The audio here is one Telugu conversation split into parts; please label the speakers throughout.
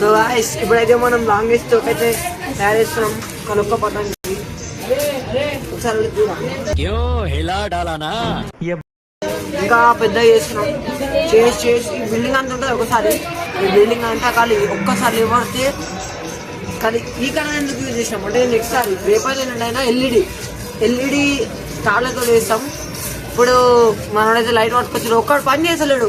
Speaker 1: సో గాయ్స్ ఇప్పుడైతే మనం లాంగెస్ట్ తోక అయితే తయారు చేస్తున్నాం కనుక్క పట్టడానికి. ఒకసారి ఇంకా పెద్ద చేస్తున్నాం. చేసి ఈ బిల్డింగ్ అంతా ఉంటుంది. ఒకసారి ఈ బిల్డింగ్ అంతా ఖాళీ ఒక్కసారి లేవడితే కానీ ఈ కలర్ ఎందుకు యూజ్ చేసినాం అంటే నెక్స్ట్ సారి రేపైతే అయినా ఎల్ఈడి తాళ్ళతో వేస్తాం. ఇప్పుడు మనోడైతే లైట్ పట్టుకొచ్చాడు. ఒక్కడు పని చేసలేడు.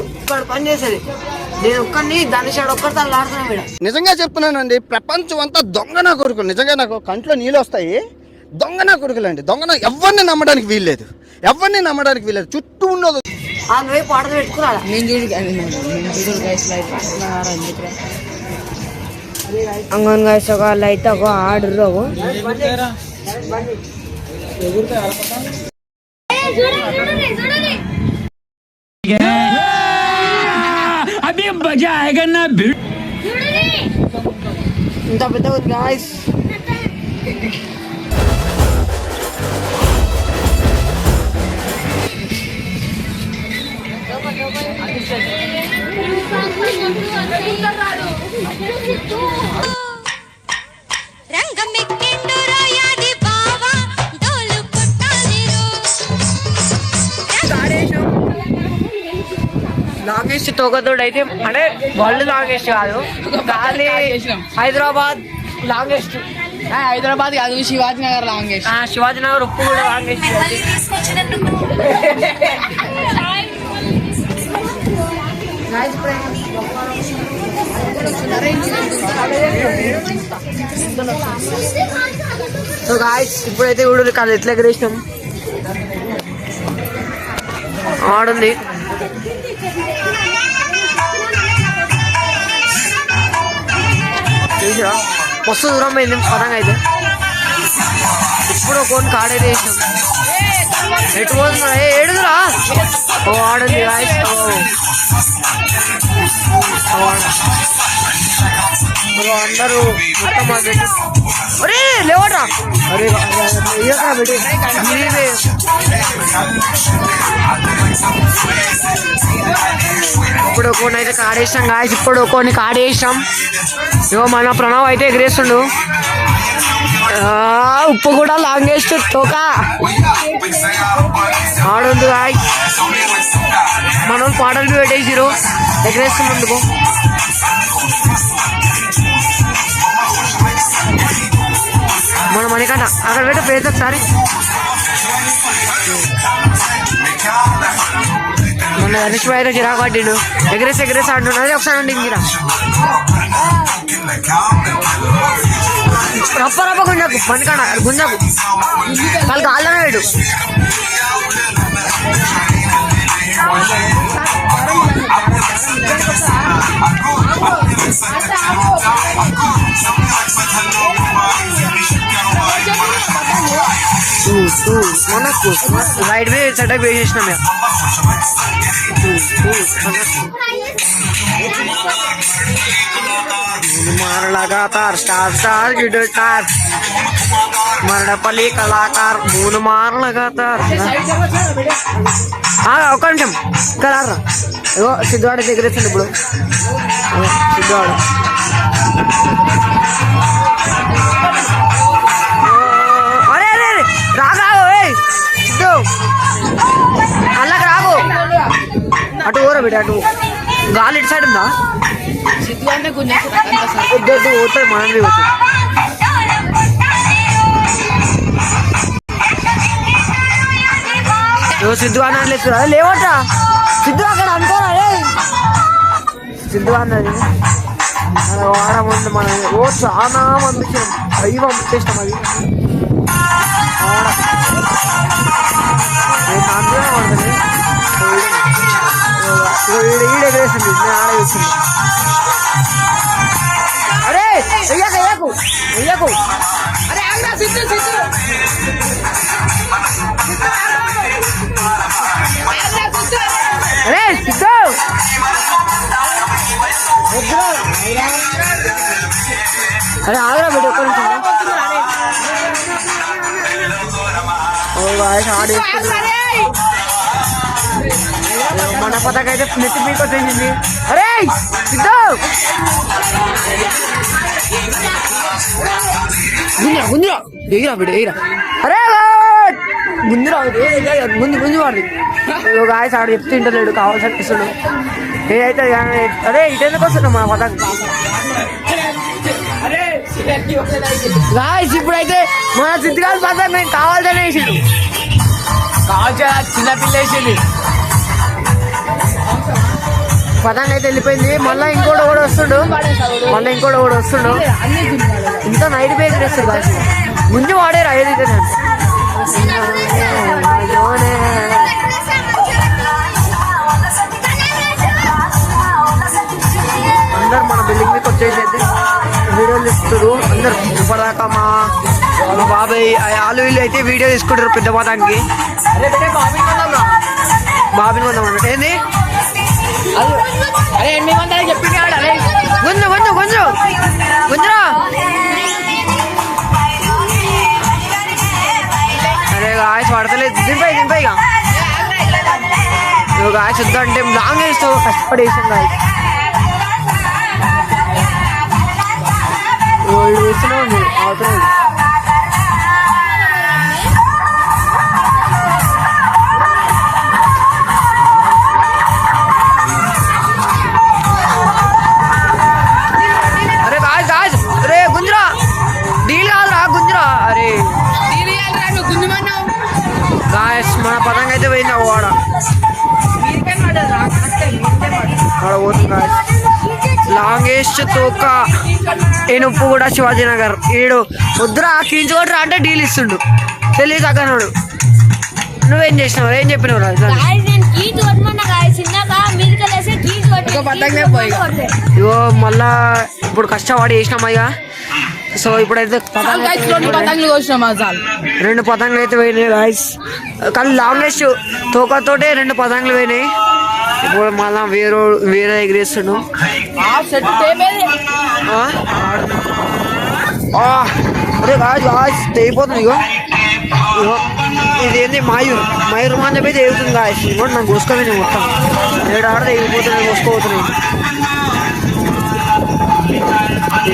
Speaker 1: నేను ఒక్కడిని దాని షాడు ఒక్కడితో ఆడుతున్నాను మేడం.
Speaker 2: నిజంగా చెప్తున్నానండి, ప్రపంచం అంతా దొంగ నా కొడుకులు. నిజంగా నాకు కంట్లో నీళ్ళు వస్తాయి. దొంగ నా కొడుకులు అండి. ఎవరిని నమ్మడానికి వీల్లేదు. చుట్టూ ఉన్నది
Speaker 1: వైపు ఆడలు పెట్టుకున్నాడు.
Speaker 3: అంగన్ గాయస్ ఒక లైట్ ఒక ఆర్డర్
Speaker 4: अभी मजा आएगा ना.
Speaker 1: ఇంత పెద్ద ఉంది గాయ్స్. లాంగెస్ట్ తోకతోడు అయితే అంటే వరల్డ్ లాంగెస్ట్ కాదు, హైదరాబాద్ లాంగెస్ట్.
Speaker 3: హైదరాబాద్ కాదు, శివాజీ నగర్ లాంగెస్ట్.
Speaker 1: శివాజీ నగర్ ఉప్పు కూడా లాంగెస్ట్. సో గాయ్స్ ఇప్పుడైతే ఊడు కాదు ఎట్లా ఎగరేసినాం ఆడుంది. మస్తు దూరం పోయింది పరంగా అయితే. ఇప్పుడు కొన్ని కాడైతే వేసినాం. ఎటు పోతున్నా ఏడుదురా. ఓ ఆడుంది గాయ్స్. అందరూ మొత్తం అరే లేవట్రా. అరే ఇప్పుడు కొన్ని అయితే కాడేసాం గాయస్. ఇప్పుడు కొన్ని కాడేసాం. ఇగో మన ప్రణవ్ అయితే ఎగిరేస్తుండు. ఉప్పు కూడా లాంగెస్ట్ తోక ఆడుంది గాయస్. మన పాటలు పెట్టేసిరు ఎగిరేస్తున్నందుకు. మన మణికంట అక్కడ పెట్టే పేరు ఒకసారి. మన గణేష్ అయితే గిరాకు పట్టిండు. ఎగరేసి అంటున్నది. ఒకసారి అండి గిరా రప్ప గుంజకు మణికంట గుంజకు వాళ్ళకి ఆళ్ళనే వేడు. మనకు రైట్ వే సెటప్ వేసేసినాం మేము. मार लगातार स्टार गिटार मरडपल्ली कलाकार मून मार लगातार. ఒక నిమిషం కలరా. ఏదో సిద్ధవాడ ఎగరేస్తుంది ఇప్పుడు. సిద్ధవాడ అరే అరే రాగావు సిద్ధు అల్లకి రాగు. అటు ఊర బిడ్డ అటు గాలి ఇటు సైడ్ ఉందా.
Speaker 3: సిద్ధు అంటే కొంచెం
Speaker 1: పోతుంది మనది పోతుంది. సిద్ధు అన్నట్లేదు లేవట్రా. సిద్ధు అక్కడ అనుకోరా. సిద్ధు అన్నది వాడ ముందు మనం చాలా పంపించాం. అవి పంపించేస్తాం. అది అందులో పడుతుంది. ఈడెగరేసింది ఆడ వేసింది. అరే వెయ్యకు అరే సిద్ధు అరే సిద్ధు అరే ఆగరా బిడ్డ ఒక్క నిమిషం. ఆడేస్తుంది మన పతాక అయితే నెత్తి పీకి వచ్చేసింది. అరే సిద్ధు గుంజురా ఎగిరా బిడ్డ ఎగిరా. అరే గుంజురా ముందు గుంజు వాడి గాయస్ ఆడు చెప్తే ఇంటలేడు కావాల్సి అనిపిస్తున్నాడు. ఏదైతే అరే ఇటెందుకు వస్తున్నాం మన పతాక గాయస్. ఇప్పుడైతే మన సిద్ధిగాలి పతాక నేను కావాల్సనే వేసిండు.
Speaker 5: కావాల్సిన చిన్న పిల్ల వేసింది.
Speaker 1: పతంగ అయితే వెళ్ళిపోయింది. మళ్ళీ ఇంకోటి కూడా వస్తుండు. ఇంత నైట్ బేకరీ వస్తుంది కాదు ముందు వాడేరా ఏదైతే అందరు మన బిల్డింగ్ మీకు వచ్చేసేది వీడియోలు ఇస్తారు. అందరు ఇప్పటిదాకా మా బాబాయ్ వాళ్ళు వీళ్ళు అయితే వీడియో తీసుకుంటారు పెద్ద పతానికి. బాబిని కొందాం అన్నట్టు ఏంది
Speaker 5: అరే 800 చెప్పింది అరే
Speaker 1: గుంజురా. అరే గాయస్ పడతలేదు. దింపై ఇక నువ్వు గాయస్ వద్దు అంటే లాంగ్ వేస్తావు కష్టపడి వేసాం గాయస్. వేస్తూనే ఉంది అవుతుంది. మన పతంగా అయితే పోయింది వాడ పోతుంది. లాంగెస్ట్ తోక ఏనుప్పు కూడా శివాజీనగర్ ఈడు వద్దురా కీంచుకోట్రా అంటే డీల్ ఇస్తుండు. తెలియదు అక్కనోడు. నువ్వేం చేసినావు ఏం చెప్పినావు? ఇగో మళ్ళా ఇప్పుడు కష్టపడి వేసినామయ్యా. సో ఇప్పుడైతే
Speaker 5: 2 పతంగులు కోసినాం.
Speaker 1: 2 పతంగులు అయితే పోయినాయి గాయస్. కానీ లాంగెస్ట్ తోకతోటే 2 పతంగులు పోయినాయి. ఇప్పుడు మళ్ళా వేరే ఎగిరేస్తుండు. అరే గాయస్ తెగిపోతుంది. ఇగో ఇది ఏంది మయూర్ అని చెప్పి తెగుతుంది గాయస్. ఇంకోటి నాకు కోసుకోవాలి మొత్తం 7 ఆడ తెగిపోతున్నాయి కోసుకోపోతున్నాయి.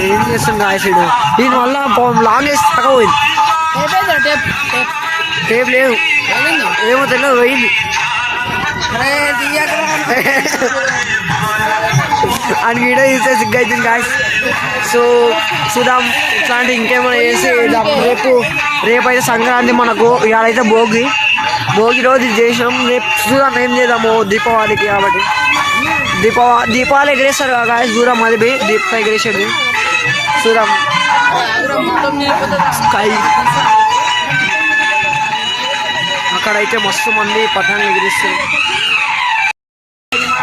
Speaker 1: ఏం చేస్తుంది గాయసుడు దీనివల్ల లాంగెస్ట్ తగ్గపోయింది. టేప్ లేదు ఏమో తెలియదు పోయింది. అని వీడియో చూస్తే సిగ్గు అవుతుంది గాయస్. సో చూద్దాం ఇట్లాంటి ఇంకేమైనా చేసి రేపు అయితే సంక్రాంతి మనకు. ఇవాళైతే భోగి రోజు ఇది చేసినాం. రేపు చూద్దాం ఏం చేద్దాము దీపావళికి కాబట్టి. దీపావళి ఎగరేస్తారు గాయస్. దూరం అది దీప ఎగరేసేది చూద్దాం. స్కై అక్కడైతే మస్తు మంది పటాన్లు ఎగిరిస్తారు.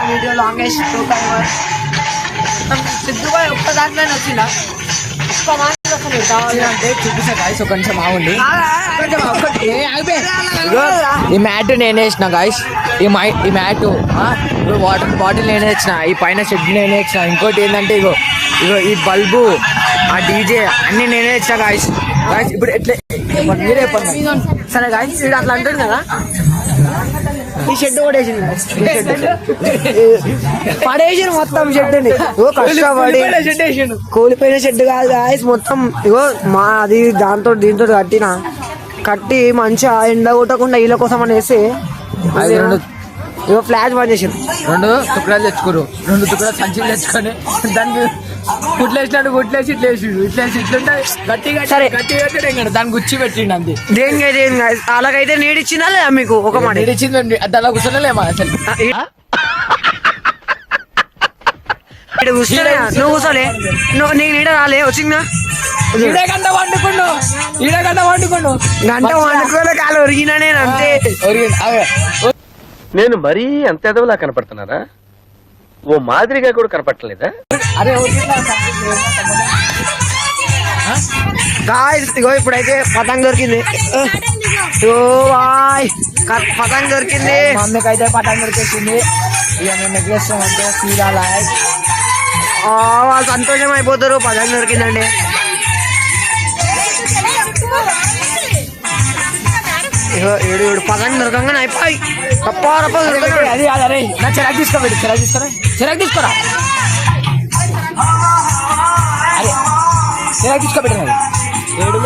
Speaker 1: వీడియో లాంగెస్ట్ సిద్ధుగా ఒక్క దాంట్లోనే వచ్చిందా? ఒక్క మాట
Speaker 5: అంటే చూపిస్తా గాయస్. ఒక నిమిషం ఆగండి. ఈ మ్యాట్ నేనే వేసిన గాయస్. ఈ మ్యాట్ వాటర్ బాటిల్ నేనే ఇచ్చిన. ఈ పైన షెడ్ నేనే ఇచ్చిన. ఇంకోటి ఏంటంటే ఇగో ఈ బల్బు ఆ డీజే అన్ని నేనే ఇచ్చిన గాయస్. ఇప్పుడు ఎట్లా మీరే చెప్పండి.
Speaker 1: సరే గాయస్ వీడు అట్లా అంటాడు కదా. ఈ షెడ్ కూడా వేసింది పడేసిన మొత్తం షెడ్ని. కష్టపడి కూలిపోయిన షెడ్ కాదు గాయస్ మొత్తం. ఇగో మా అది దీంతో కట్టి మంచిగా ఎండ కొట్టకుండా వీళ్ళ కోసం అనేసి ఇగో ఫ్లాష్ బంద్ చేసారు.
Speaker 5: 2 తుక్కడాలు తెచ్చుకోరు. 2 తుక్కడాలు సంచులు తెచ్చుకొని దానికి గుట్లేసినాడు. గుట్లేసి ఇట్లేసి ఇట్లుంటే గట్టిగా దాన్ని గుచ్చి పెట్టిండు అంతే.
Speaker 1: దేనికైతే అలాగైతే నీడిచ్చిందా లేదా మీకు? ఒక మాట
Speaker 5: నీడిచ్చింది. అలా కూర్చోలేమా అసలు?
Speaker 1: నువ్వు కూర్చోలే నీకు నీడ రాలే వచ్చిందా?
Speaker 5: గంట వండుకోండు
Speaker 1: గంట వండుకోలే కాలు ఒరిగినా నేను అంతే.
Speaker 6: నేను మరీ అంత ఎదవలా కనపడుతున్నారా? ఓ మాదిరిగా కూడా కనపడలేదా?
Speaker 5: అరే
Speaker 1: గాయ్స్ ఇగో ఇప్పుడైతే పతంగ్ దొరికింది. పతంగ్ దొరికింది.
Speaker 5: మమ్మీకైతే పతంగ్ దొరికేసింది. ఇక మేము నెగ్లేస్తామంటే ఫీల్ అలా
Speaker 1: వాళ్ళు సంతోషం అయిపోతారు. పతంగ్ దొరికిందండి. ఏడు పదంగా నరకంగా అయిపోయి
Speaker 5: అది అరే నా చిరాకు తీసుకోబెట్టి చిరాకు తీసుకోరా అరే చిరాకు తీసుకోబెట్టి
Speaker 1: ఏడు